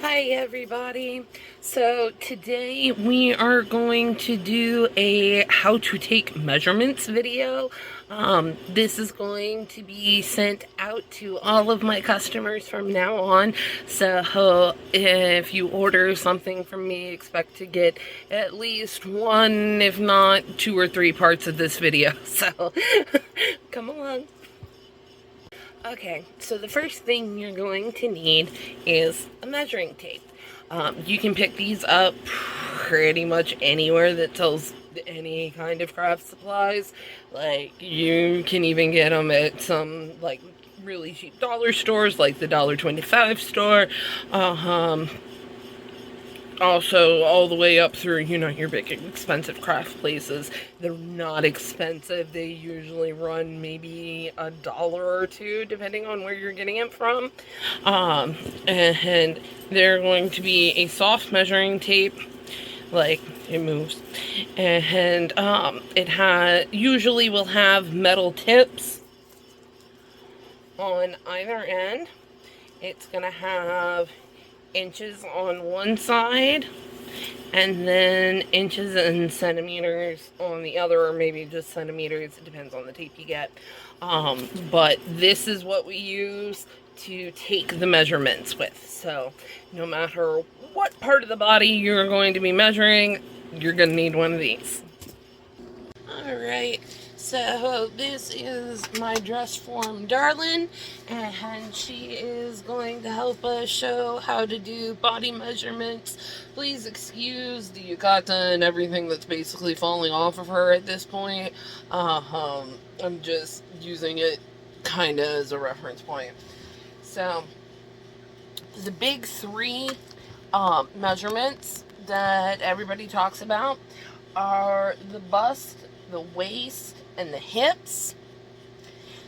Hi everybody. So today we are going to do a how to take measurements video. This is going to be sent out to all of my customers from now on. So if you order something from me, expect to get at least one, if not two or three parts of this video. So come along. Okay, so the first thing you're going to need is a measuring tape. You can pick these up pretty much anywhere that sells any kind of craft supplies. Like, you can even get them at some, like, really cheap dollar stores, like the $1.25 store. Also, all the way up through, your big expensive craft places. They're not expensive. They usually run maybe $1 or two, depending on where you're getting it from. And they're going to be a soft measuring tape, like it moves, and it usually will have metal tips on either end. It's gonna have inches on one side and then inches and centimeters on the other, or maybe just centimeters. It depends on the tape you get. But this is what we use to take the measurements with. So no matter what part of the body you're going to be measuring, you're going to need one of these. Alright, so this is my dress form darling, and she is going to help us show how to do body measurements. Please excuse the yukata and everything that's basically falling off of her at this point. I'm just using it kind of as a reference point. So, the big three measurements that everybody talks about are the bust, the waist, and the hips.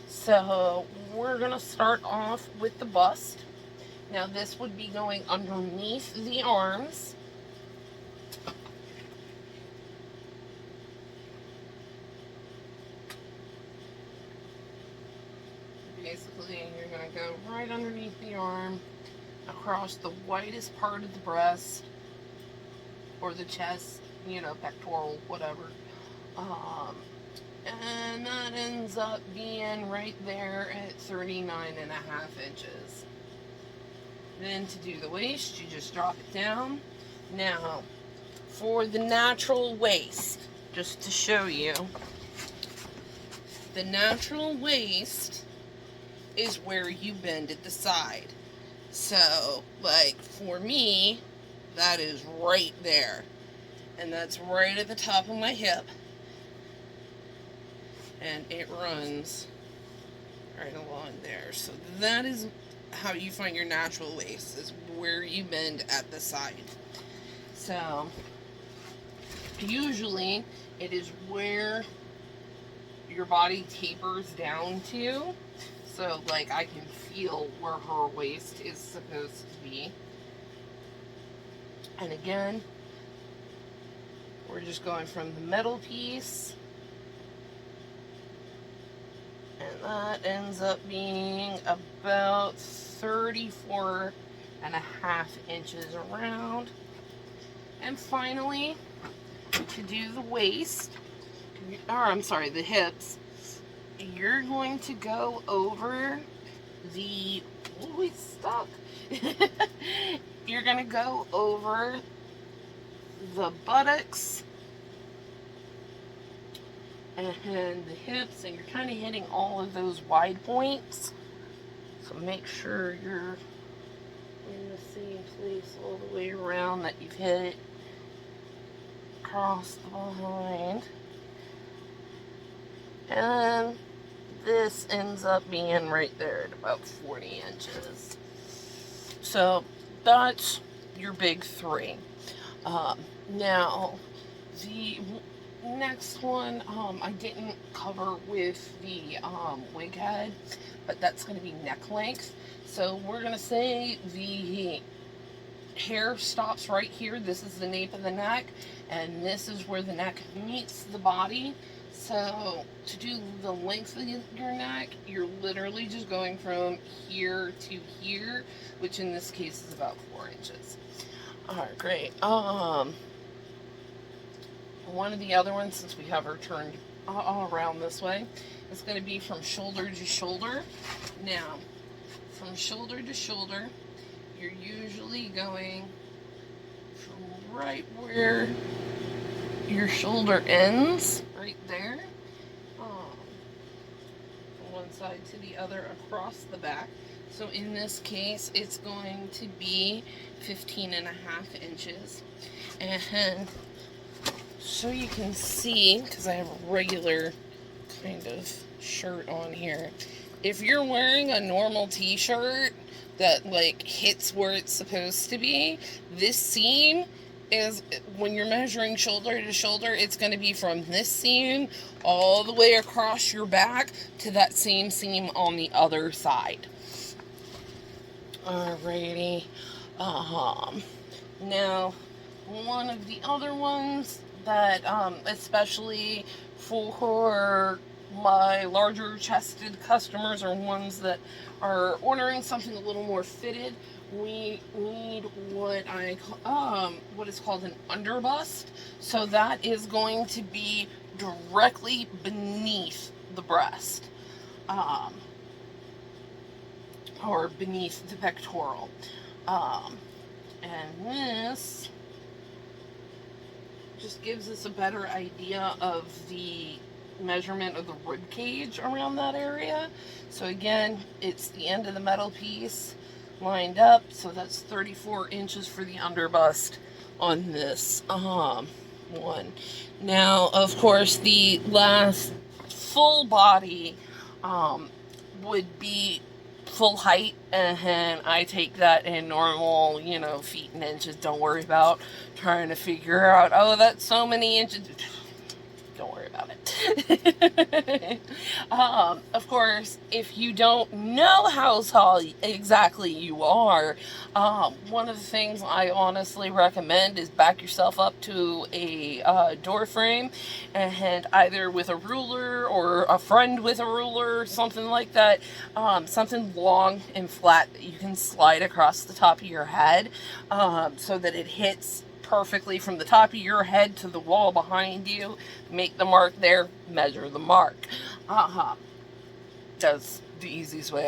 So we're gonna start off with the bust. Now this would be going underneath the arms. Basically, you're gonna go right underneath the arm, across the widest part of the breast, or the chest, pectoral, whatever. And that ends up being right there at 39.5 inches. Then to do the waist, you just drop it down. Now, for the natural waist, just to show you, the natural waist is where you bend at the side. So, like, for me, that is right there. And that's right at the top of my hip. And it runs right along there. So that is how you find your natural waist, is where you bend at the side. So usually it is where your body tapers down to. So like I can feel where her waist is supposed to be. And again, we're just going from the middle piece, and that ends up being about 34.5 inches around. And finally, to do the waist, the hips, you're going to go over the, oh, it's stuck. You're going to go over the buttocks and the hips, and you're kind of hitting all of those wide points. So make sure you're in the same place all the way around, that you've hit it across the behind. And this ends up being right there at about 40 inches. So that's your big three. Now, the next one I didn't cover with the wig head, but that's going to be neck length. So we're going to say the hair stops right here. This is the nape of the neck, and this is where the neck meets the body. So to do the length of your neck, you're literally just going from here to here, which in this case is about 4 inches. All right, great. One of the other ones, since we have her turned all around this way, is going to be from shoulder to shoulder. Now, from shoulder to shoulder, you're usually going from right where your shoulder ends, right there, from one side to the other across the back. So in this case, it's going to be 15.5 inches. And so you can see, because I have a regular kind of shirt on here, if you're wearing a normal t-shirt that like hits where it's supposed to be, this seam is, when you're measuring shoulder to shoulder, it's going to be from this seam all the way across your back to that same seam on the other side. Alrighty. Now, one of the other ones that, especially for my larger chested customers or ones that are ordering something a little more fitted, we need what is called an underbust. So that is going to be directly beneath the breast, or beneath the pectoral. And this just gives us a better idea of the measurement of the rib cage around that area. So again, it's the end of the metal piece lined up, so that's 34 inches for the underbust on this one. Now, of course, the last full body would be full height, and I take that in normal, feet and inches. Don't worry about trying to figure out, oh, that's so many inches. Don't worry about it. Of course, if you don't know how tall exactly you are, one of the things I honestly recommend is back yourself up to a door frame, and either with a ruler or a friend with a ruler or something like that, something long and flat that you can slide across the top of your head, so that it hits perfectly from the top of your head to the wall behind you. Make the mark there, measure the mark. That's the easiest way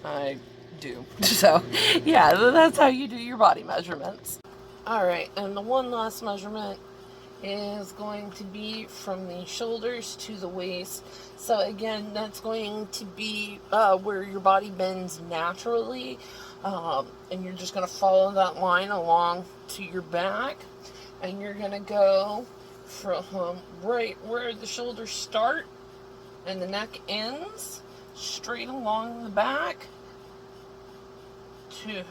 I do. So yeah, that's how you do your body measurements. Alright, and the one last measurement is going to be from the shoulders to the waist. So again, that's going to be where your body bends naturally, and you're just going to follow that line along to your back, and you're going to go from right where the shoulders start and the neck ends, straight along the back to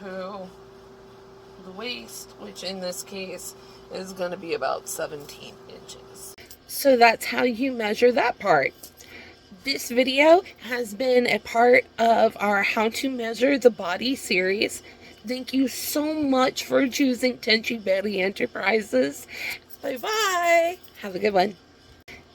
the waist, which in this case is going to be about 17 inches. So that's how you measure that part. This video has been a part of our How to Measure the Body series. Thank you so much for choosing Tenchi Bery Enterprises. Bye-bye. Have a good one.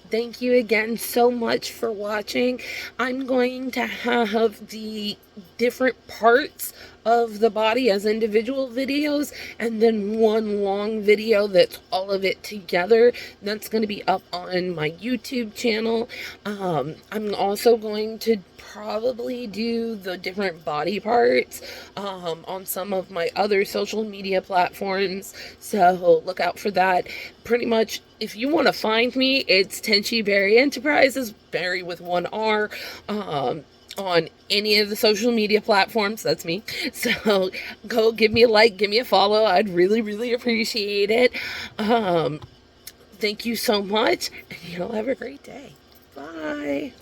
Thank you again so much for watching. I'm going to have the different parts of the body as individual videos, and then one long video that's all of it together. That's going to be up on my YouTube channel. I'm also going to probably do the different body parts on some of my other social media platforms, so look out for that. Pretty much, if you want to find me, it's Tenchi Bery Enterprises, Bery with one R, on any of the social media platforms. That's me. So go give me a like, give me a follow. I'd really, really appreciate it. Thank you so much, and you'll have a great day. Bye.